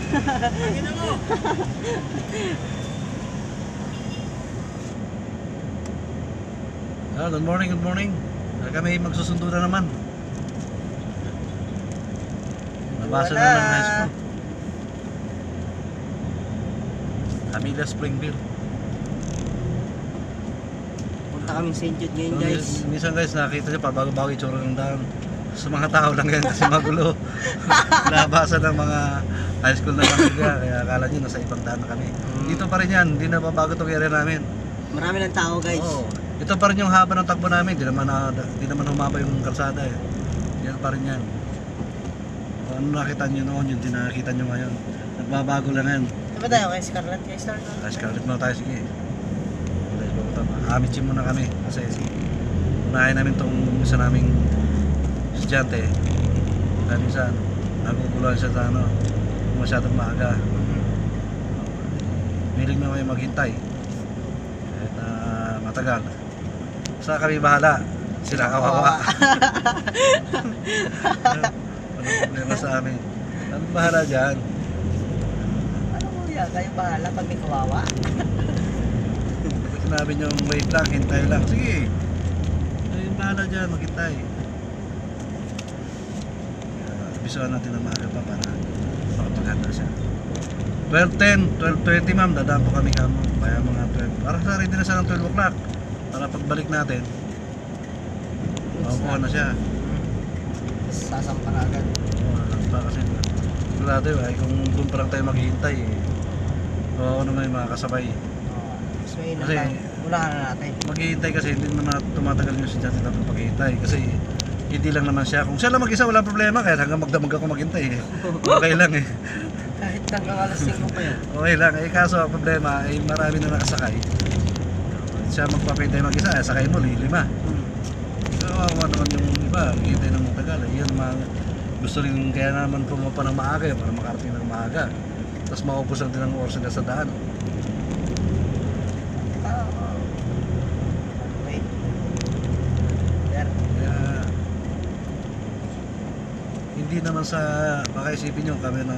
Good morning, good morning. Kami magsusundo na naman. Nabasa na ng high school. Camila Springville. Punta kaming St. Jude ngayon, guys. Minsan guys, nakita niyo pa bago-bago itsura ng daan. Sa mga tao lang yan kasi magulo. Nabasa ng mga high school na pamilya. Kaya akala nyo nasa ibang daan na kami. Dito pa rin yan, hindi na babago itong area namin. Marami ng tao, guys. Oo. Ito pa rin yung haba ng takbo namin. Di naman humaba yung kalsada eh. Yan pa rin yan. Ano nakita nyo noon, yung tinakita nyo ngayon. Nagbabago lang yan. Diba tayo kay Scarlett? Kay Star? Scarlett muna tayo, sige. Amitsin muna kami kasi unahin namin itong isa naming estudyante. Dahil minsan naguguluhan siya sa ano, masyadong maaga. Willing na kayo maghintay kahit na matagal. Sa kami bahala, sila kawawa. Walang problema sa amin. Ano bahala dyan? Ano mo yan? Kayo bahala pag may kawawa? Sinabi nyo wait lang, hintay lang. Sige, ayun bahala dyan, maghintay. Abisuhan natin na maaga pa para makapaghanda siya. 12:10, 12:20 ma'am, dadaan po kami kamo. Kaya mga 12. Para sa ready na siya ng 12 o'clock. Para pagbalik natin, makukuha na siya. Sasampa na agad. Pa kasi sigurado ay kung doon pa lang tayo maghihintay o ano may mga kasabay. So yun Kasi lang, unahan na natin. maghihintay kasi hindi naman tumatagal yung estudyante natin paghihintay kasi hindi lang naman siya. Kung siya lang mag-isa wala problema kahit hanggang magdamag ako maghintay eh. Okay lang eh. Kahit hanggang alas 5 pa yan. Okay lang eh, kaso ang problema ay marami na nakasakay. Siya magpapahintay mag-isa, sakay mo 5. So awa naman yung iba, maghihintay ng matagal eh. Yan mga gusto rin kaya naman pumapa ng maaga eh, para makarating ng maaga. Tapos maubos lang din ang oras nila sa daan. Wait. There. Kaya hindi naman sa baka isipin nyo kami na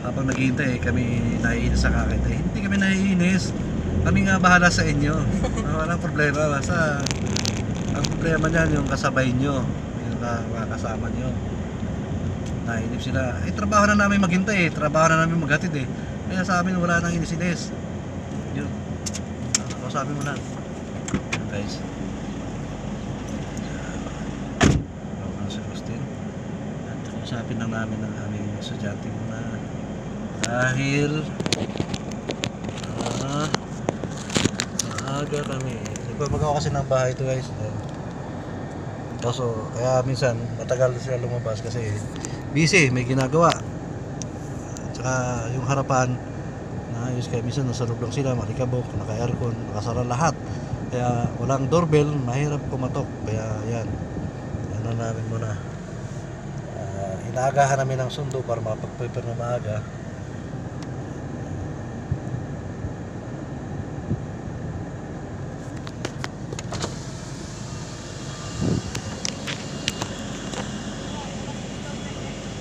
habang naghihintay kami naiinis sa kakit eh. Hindi kami naiinis, kami nga bahala sa inyo. Walang problema, basta ang problema niyan yung kasabay nyo, yung mga kasama nyo. Nainip sila, eh trabaho na namin maghintay eh, trabaho na namin maghatid eh. Kaya sa amin wala nang inisinis. Yun, kausapin mo lang guys. Si Austin at kausapin lang namin ang aming estudyante muna dahil maaga kami. Nagpapagawa kasi ng bahay ito guys. Kaso kaya minsan matagal sila lumabas kasi busy, may ginagawa. Tsaka yung harapan naayos kaya minsan nasa loob lang sila, malikabok, naka-aircon, nakasara lahat. Kaya walang doorbell, mahirap kumatok. Kaya yan, ano namin muna. Inaagahan namin ng sundo para mapag-prepare na maaga.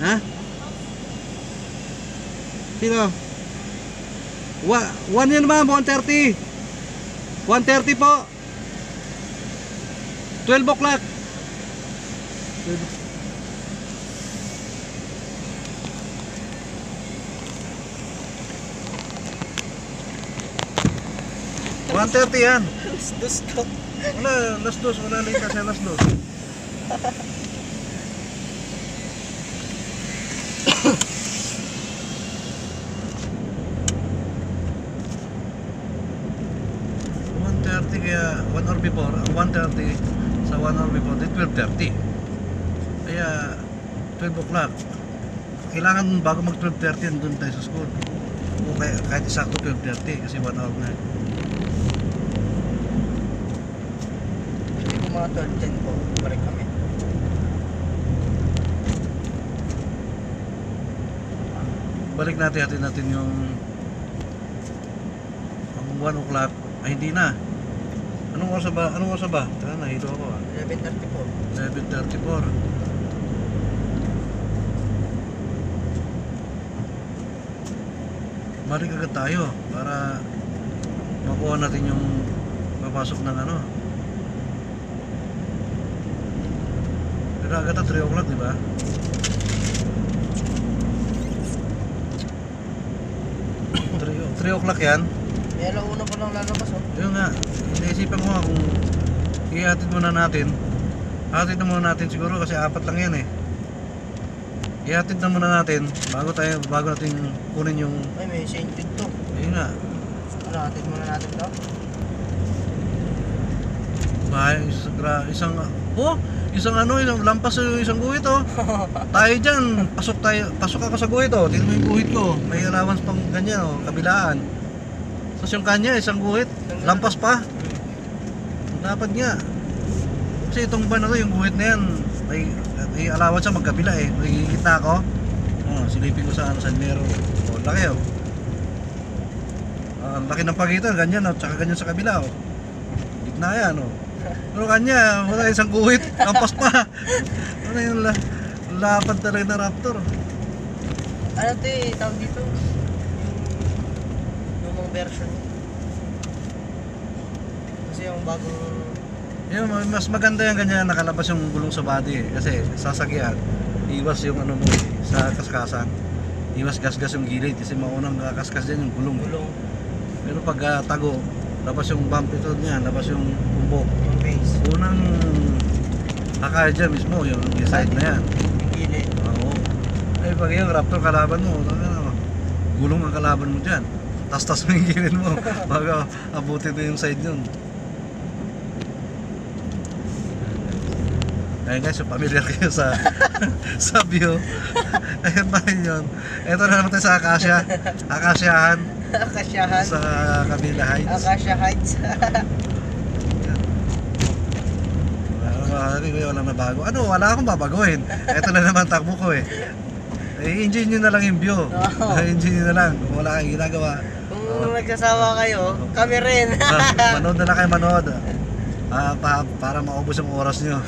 Ha? Sino? 1 yan ma'am, 1:30. 1:30 po. 12 o'clock. 1:30 yan. Dos ko. Wala, alas 2, wala late kasi alas 2. Kaya 1 hour before, 1:30 sa 1 hour before, 12:30. Kaya 12 o'clock. Kailangan bago mag 12:30 doon tayo sa school. O kaya, kahit isakto 12:30 kasi 1 hour na. Hindi ko mga 12:10 po, balik kami. Balik natin yung 1 o'clock. Ay hindi na. Anong oras ba? Tara, nahilo ako 11:30 po. 11:34. balik agad tayo para makuha natin yung papasok ng ano. Pero agad na 3 o'clock, di ba? Three o'clock yan. May alauna pa lang lalabas, oh. Yun nga, iniisipan ko nga kung ihatid muna natin. Hatid na muna natin siguro kasi 4 lang yan eh. Ihatid na muna natin bago natin kunin yung... Ay, may St. Jude to. Ayun nga. Ano, hatid muna natin to? Isang lampas yung isang guhit oh. Tayo dyan, pasok ako sa guhit oh. Tingnan mo yung guhit ko, may allowance pang ganyan oh, kabilaan. Tapos yung kanya, isang guhit, lampas pa. Dapat nga. Kasi itong ban na to, yung guhit na yan, may allowance sa magkabila eh. Magigit na ako. Silipin ko sa San Mero. Oh, laki oh. Ang laki ng pagitan, ganyan oh, tsaka ganyan sa kabila oh. Gitna yan oh. Pero kanya, wala isang guhit, lampas pa. Ano yung lapad talaga na Raptor. Ano to eh, tawag dito? Yung lumang version. Kasi yung bagong... Yung mas maganda yung ganyan, nakalabas yung gulong sa body eh. Kasi sasakyan, iwas yung ano mo eh, sa kaskasan. Iwas gasgas yung gilid kasi maunang kakaskas dyan yung gulong. Pero pag tago, labas yung bump ito niya, labas yung bumbo. Yung base. Unang kakaya dyan mismo, yung side na yan. Yung gilid. Oo. Eh pag yung Raptor kalaban mo, gulong ang kalaban mo dyan. Tas-tas mo yung gilid mo baga abutin mo yung side yun. Ayun guys, so familiar kayo sa sa view. Ayun ba yun? Ito na naman tayo sa Akasyahan Akasyahan. sa Kabila Heights. Akasya Heights. Walang nabago. Ano, wala akong babaguhin. Ito na naman takbo ko eh. I-enjoy nyo na lang yung view. I-enjoy nyo na lang. Kung wala kayong ginagawa. Kung nagsasawa kayo, kami rin. Manood na lang kayo manood. Para maubos yung oras nyo.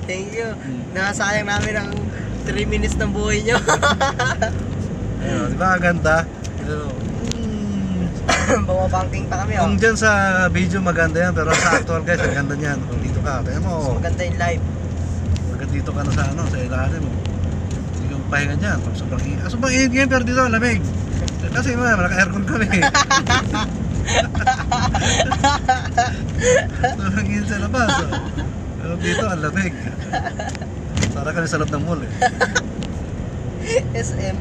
Thank you. Nakasayang namin ang 3 minutes ng buhay nyo. Ayun, di ba ang ganda? Bumabangking pa kami, oh. Kung dyan sa video maganda yan, pero sa actual guys, ang ganda niyan. Kung dito ka, tingnan mo. Maganda yung live. Pagka dito ka na sa ano, sa ilalim mo. Hindi ka pahinga dyan. Pag sobrang init. Sobrang init ngayon, pero dito ang lamig. Kasi naka-aircon kami. Sobrang init sa labas. Oh. Pero dito ang lamig. Para ka sa loob ng mall eh. SM.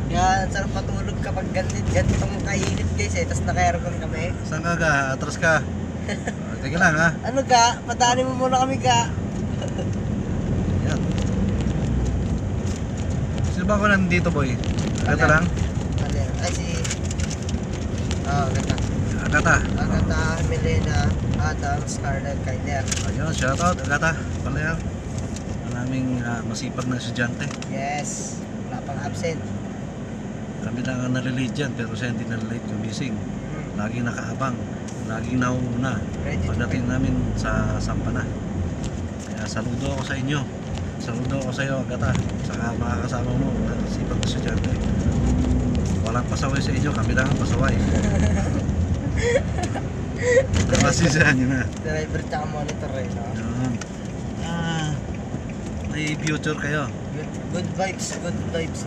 Kaya ang sarap matulog kapag ganitong kainit guys eh. Tapos naka-aircon kami. Saan ka ga? Atras ka. Teka lang ha. Ano ka? Padaanin mo muna kami ka. Yan. Sino ba ako nandito boy? Agata lang? Ay si... Agata. Agata. Agata, Milena, Adam, Scarlett, Kyler. Ayun, shoutout Agata. Pala yan. Maraming masipag na estudyante. Yes. Wala pang absent. Kami lang ang nalilate dyan pero siya hindi nalilate gumising. Laging nakaabang. Laging nauuna. Pagdating namin sa Sampana. Kaya saludo ako sa inyo. Saludo ako sa iyo Agata. Saka mga kasama mo. Sipag na estudyante. Walang pasaway sa inyo. Kami lang ang pasaway. Masisihan nyo na. Driver tsaka monitor eh, no? Yun. May future kayo. Good vibes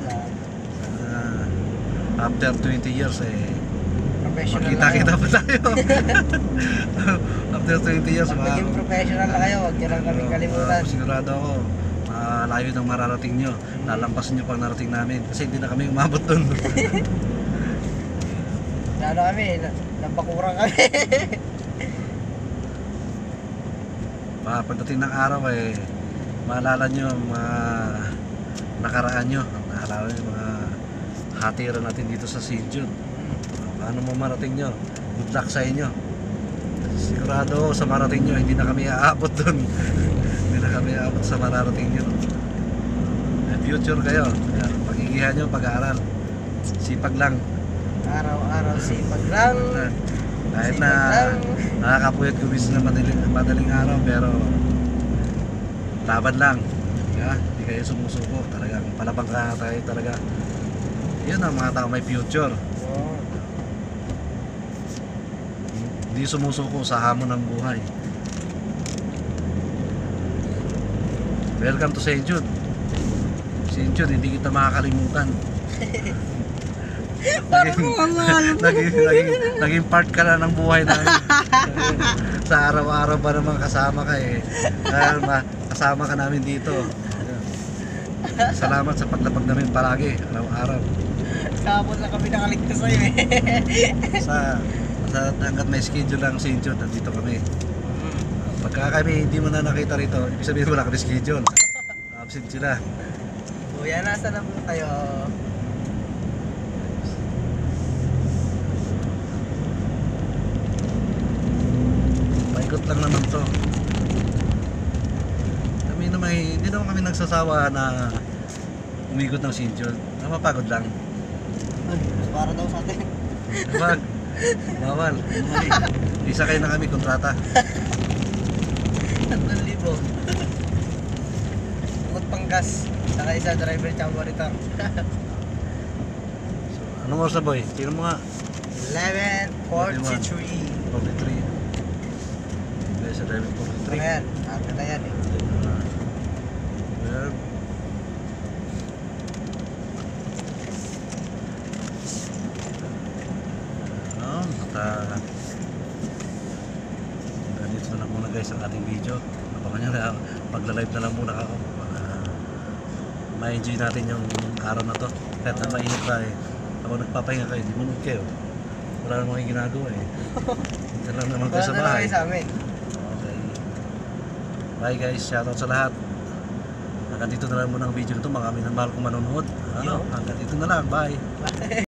lang. After 20 years Professional magkita-kita na pa tayo. After 20 years Pag naging professional na kayo, huwag nyo lang kaming kalimutan. Sigurado ako layo ng mararating nyo. Lalampasan nyo pang narating namin kasi hindi na kami umabot dun. Lalo kami, nabakurang kami. Pagdating ng araw maalala nyo ang mga nakaraan nyo. Maalala nyo yung mga hatiran natin dito sa St. Jude. Paano mo marating nyo? Good luck sa inyo. Sigurado sa marating nyo, hindi na kami aabot dun. Hindi na kami aabot sa mararating nyo. May future kayo. Pagigihan nyo, pag-aaral. Sipag lang. Araw-araw sipag lang. Kahit na nakakapuyat gumis na madaling araw, pero laban lang. Hindi kayo sumusuko. Talagang palabang ka tayo talaga. Yun ang mga tao may future. Oo. Hindi sumusuko sa hamon ng buhay. Welcome to St. Jude. St. Jude, hindi kita makakalimutan. Parang mga mahal mo. Naging part ka na ng buhay namin. Sa araw-araw ba naman kasama ka eh. Dahil kasama ka namin dito. Salamat sa paglapag namin palagi, araw-araw. Kapon lang kami nakaligtas sa'yo eh. Sa hanggat may schedule lang St. Jude, nandito kami. Pagka kami hindi mo na nakita rito, ibig sabihin wala kami schedule. Absent sila. Kuya, nasa na po kayo? Paikot lang naman to. Kami naman, hindi naman kami nagsasawa na umikot ng St. Jude. Mapagod lang. Ay, mas para daw sa atin. Wag. Bawal. Isa kayo na kami kontrata. 3,000. Bukod pang gas. Saka isa driver tsaka monitor. So, anong oras na boy? Tingnan mo nga. 11:43. 43. Guys, sa driving 43. Ayan, atin na yan eh. Well, ganito na lang muna guys ang ating video. Abangan nyo na, magla-live na lang muna ako. Ma-enjoy natin yung araw na to. Kahit na mainit pa eh. Ako nagpapahinga kayo, di munod kayo. Wala namang kayo ginagawa eh. Dito lang naman kayo sa Wala na lang bahay. kayo sa amin. Okay. Bye guys, shoutout sa lahat. Hanggang dito na lang muna ang video nito. Mga kami ng mahal kong manonood. Hanggang dito na lang, bye.